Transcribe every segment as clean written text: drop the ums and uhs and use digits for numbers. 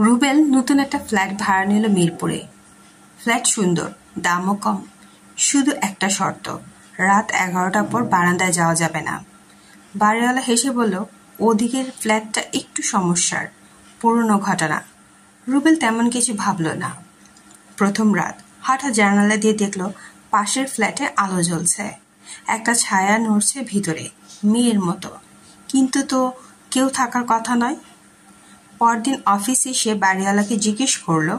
রুবেল নতুন একটা ফ্ল্যাট ভাড়া নিল মিরপুরে। ফ্ল্যাট সুন্দর, দামও কম, শুধু একটা শর্ত, রাত 11টার পর বারান্দায় যাওয়া যাবে না। বাড়িওয়ালা হেসে বলল, ওদিকের ফ্ল্যাটটা একটু সমস্যার, পুরনো ঘটনা। রুবেল তেমন কিছু ভাবল না। প্রথম রাত, হঠাৎ জানালা দিয়ে দেখল পাশের ফ্ল্যাটে আলো জ্বলছে, একটা ছায়া নড়ছে ভিতরে, মেয়ের মতো, কিন্তু তো কেউ থাকার কথা নয়। পরদিন অফিসে এসে বাড়িওয়ালাকে জিজ্ঞেস করল,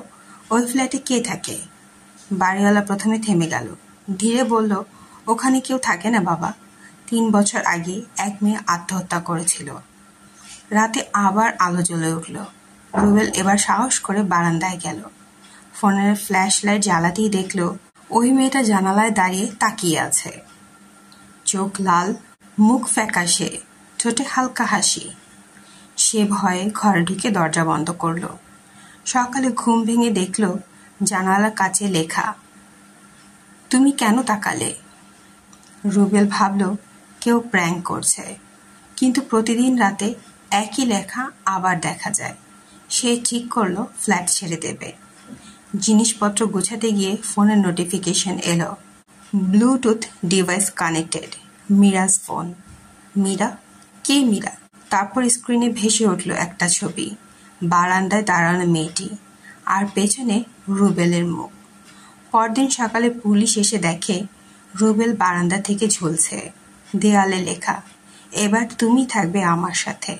ওই ফ্ল্যাটে কে থাকে? বাড়িওয়ালা প্রথমে থেমে গেল, ধীরে বলল, ওখানে কেউ থাকে না বাবা, 3 বছর আগে এক মেয়ে আত্মহত্যা করেছিল। রাতে আবার আলো জ্বলে উঠল। রুবেল এবার সাহস করে বারান্দায় গেল। ফোনের ফ্ল্যাশ লাইট জ্বালাতেই দেখল ওই মেয়েটা জানালায় দাঁড়িয়ে তাকিয়ে আছে, চোখ লাল, মুখ ফ্যাকাশে, ঠোঁটে হালকা হাসি। সে ভয়ে ঘরে ঢুকে দরজা বন্ধ করল। সকালে ঘুম ভেঙে দেখল জানালার কাছে লেখা, তুমি কেন তাকালে? রুবেল ভাবল কেউ প্র্যাঙ্ক করছে, কিন্তু প্রতিদিন রাতে একই লেখা আবার দেখা যায়। সে ঠিক করল ফ্ল্যাট ছেড়ে দেবে। জিনিসপত্র গুছাতে গিয়ে ফোনের নোটিফিকেশন এলো, Bluetooth device connected, Meera's phone. Meera? কে মীরা? তারপর স্ক্রিনে ভেসে উঠল একটা ছবি, বারান্দায় দাঁড়ানো মেয়েটি, আর পেছনে রুবেলের মুখ। পরদিন সকালে পুলিশ এসে দেখে রুবেল বারান্দা থেকে ঝুলছে, দেয়ালে লেখা, এবার তুমি থাকবে আমার সাথে।